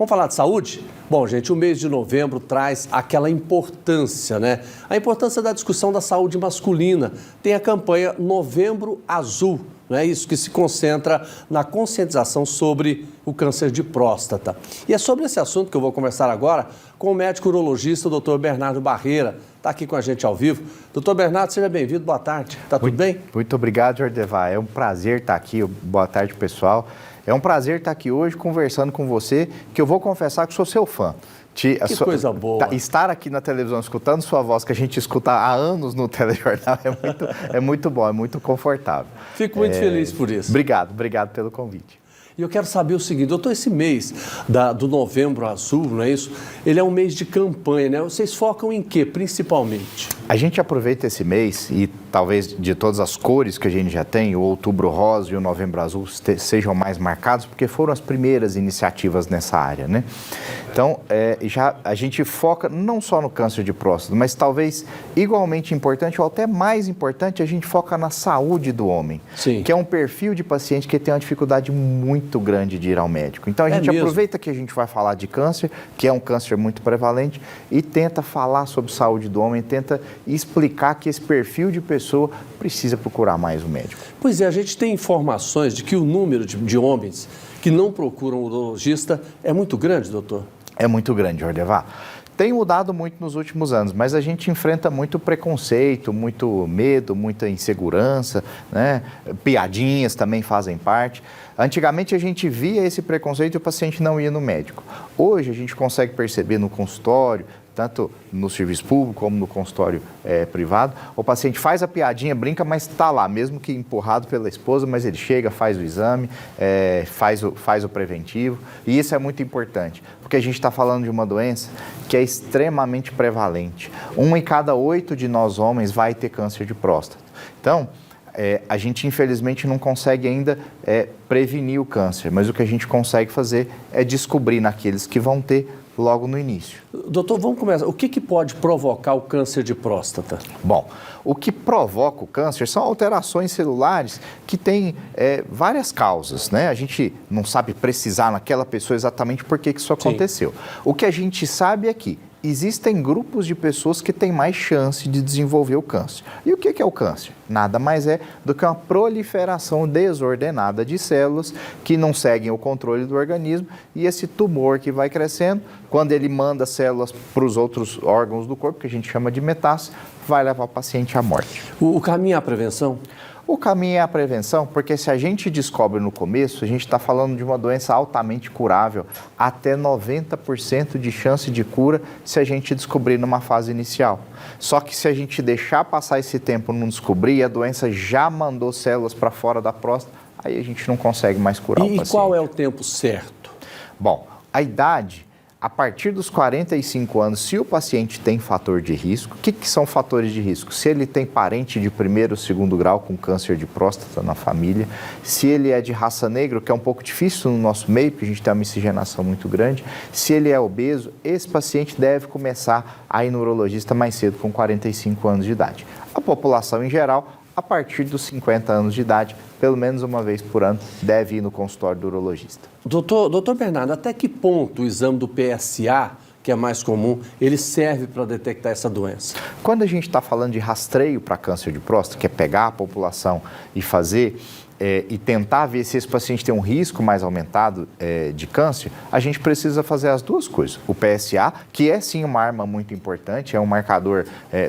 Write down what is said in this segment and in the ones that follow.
Vamos falar de saúde? Bom, gente, o mês de novembro traz aquela importância, né? A importância da discussão da saúde masculina. Tem a campanha Novembro Azul, não é isso? Que se concentra na conscientização sobre o câncer de próstata. E é sobre esse assunto que eu vou conversar agora com o médico urologista, o Dr. Bernardo Barreira. Está aqui com a gente ao vivo. Doutor Bernardo, seja bem-vindo, boa tarde. Está tudo bem? Muito obrigado, Jordevar. É um prazer estar aqui. Boa tarde, pessoal. É um prazer estar aqui hoje conversando com você, que eu vou confessar que sou seu fã. Que coisa boa. Estar aqui na televisão, escutando sua voz, que a gente escuta há anos no telejornal, é muito bom, é muito confortável. Fico muito feliz por isso. Obrigado pelo convite. E eu quero saber o seguinte, doutor, esse mês do Novembro Azul, não é isso? Ele é um mês de campanha, né? Vocês focam em quê, principalmente? A gente aproveita esse mês e talvez de todas as cores que a gente já tem, o Outubro Rosa e o Novembro Azul sejam mais marcados, porque foram as primeiras iniciativas nessa área, né? Então, a gente foca não só no câncer de próstata, mas talvez igualmente importante ou até mais importante, a gente foca na saúde do homem. Sim. Que é um perfil de paciente que tem uma dificuldade muito grande de ir ao médico. Então, a gente aproveita que a gente vai falar de câncer, que é um câncer muito prevalente, e tenta falar sobre saúde do homem, tenta explicar que esse perfil de pessoa precisa procurar mais o médico. Pois é, a gente tem informações de que o número de homens que não procuram o urologista é muito grande, doutor? É muito grande, Jordevar. Tem mudado muito nos últimos anos, mas a gente enfrenta muito preconceito, muito medo, muita insegurança, né? Piadinhas também fazem parte. Antigamente a gente via esse preconceito e o paciente não ia no médico. Hoje a gente consegue perceber no consultório, tanto no serviço público como no consultório privado, o paciente faz a piadinha, brinca, mas está lá, mesmo que empurrado pela esposa, mas ele chega, faz o exame, faz o preventivo, e isso é muito importante, porque a gente está falando de uma doença que é extremamente prevalente. 1 em cada 8 de nós homens vai ter câncer de próstata. Então, a gente infelizmente não consegue ainda prevenir o câncer, mas o que a gente consegue fazer é descobrir naqueles que vão ter logo no início. Doutor, vamos começar. O que pode provocar o câncer de próstata? Bom, o que provoca o câncer são alterações celulares que têm várias causas, né? A gente não sabe precisar naquela pessoa exatamente por que isso aconteceu. Sim. O que a gente sabe é que existem grupos de pessoas que têm mais chance de desenvolver o câncer. E o que é o câncer? Nada mais é do que uma proliferação desordenada de células que não seguem o controle do organismo, e esse tumor que vai crescendo, quando ele manda células para os outros órgãos do corpo, que a gente chama de metástase, vai levar o paciente à morte. O caminho é a prevenção? O caminho é a prevenção, porque se a gente descobre no começo, a gente está falando de uma doença altamente curável, até 90% de chance de cura se a gente descobrir numa fase inicial. Só que se a gente deixar passar esse tempo e não descobrir, e a doença já mandou células para fora da próstata, aí a gente não consegue mais curar o paciente. E qual é o tempo certo? Bom, a idade, a partir dos 45 anos, se o paciente tem fator de risco, o que são fatores de risco? Se ele tem parente de 1º ou 2º grau com câncer de próstata na família, se ele é de raça negra, que é um pouco difícil no nosso meio, porque a gente tem uma miscigenação muito grande, se ele é obeso, esse paciente deve começar a ir no urologista mais cedo, com 45 anos de idade. A população em geral, a partir dos 50 anos de idade, pelo menos uma vez por ano, deve ir no consultório do urologista. Doutor Bernardo, até que ponto o exame do PSA, que é mais comum, ele serve para detectar essa doença? Quando a gente está falando de rastreio para câncer de próstata, que é pegar a população e fazer e tentar ver se esse paciente tem um risco mais aumentado de câncer, a gente precisa fazer as duas coisas. O PSA, que é sim uma arma muito importante, é um marcador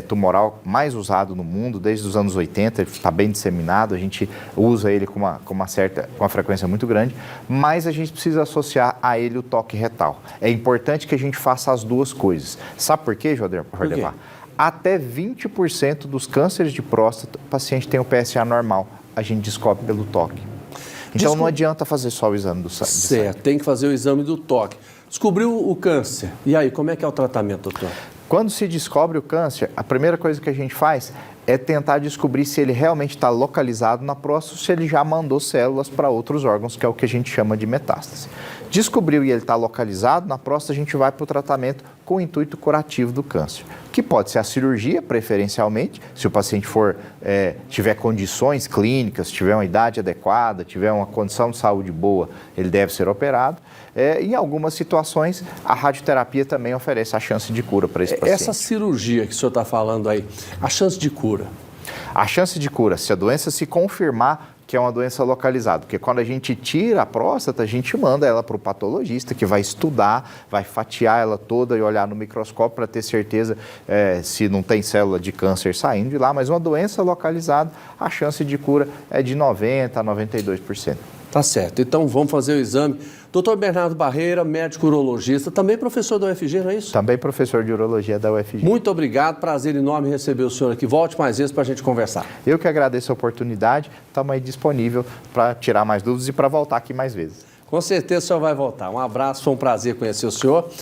tumoral mais usado no mundo, desde os anos 80, ele está bem disseminado, a gente usa ele com uma frequência muito grande, mas a gente precisa associar a ele o toque retal. É importante que a gente faça as duas coisas. Sabe por quê, Jordevar? Até 20% dos cânceres de próstata, o paciente tem o PSA normal. A gente descobre pelo toque. Então não adianta fazer só o exame do sangue. Certo, tem que fazer o exame do toque. Descobriu o câncer. E aí, como é que é o tratamento, doutor? Quando se descobre o câncer, a primeira coisa que a gente faz é tentar descobrir se ele realmente está localizado na próstata ou se ele já mandou células para outros órgãos, que é o que a gente chama de metástase. Descobriu e ele está localizado na próstata, a gente vai para o tratamento com o intuito curativo do câncer, que pode ser a cirurgia, preferencialmente, se o paciente tiver condições clínicas, tiver uma idade adequada, tiver uma condição de saúde boa, ele deve ser operado. Em algumas situações, a radioterapia também oferece a chance de cura para esse paciente. Essa cirurgia que o senhor está falando aí, a chance de cura? A chance de cura, se a doença se confirmar que é uma doença localizada, porque quando a gente tira a próstata, a gente manda ela para o patologista, que vai estudar, vai fatiar ela toda e olhar no microscópio para ter certeza se não tem célula de câncer saindo de lá, mas uma doença localizada, a chance de cura é de 90% a 92%. Tá certo. Então, vamos fazer o exame. Dr. Bernardo Barreira, médico urologista, também professor da UFG, não é isso? Também professor de urologia da UFG. Muito obrigado, prazer enorme receber o senhor aqui. Volte mais vezes para a gente conversar. Eu que agradeço a oportunidade, estamos aí disponível para tirar mais dúvidas e para voltar aqui mais vezes. Com certeza o senhor vai voltar. Um abraço, foi um prazer conhecer o senhor.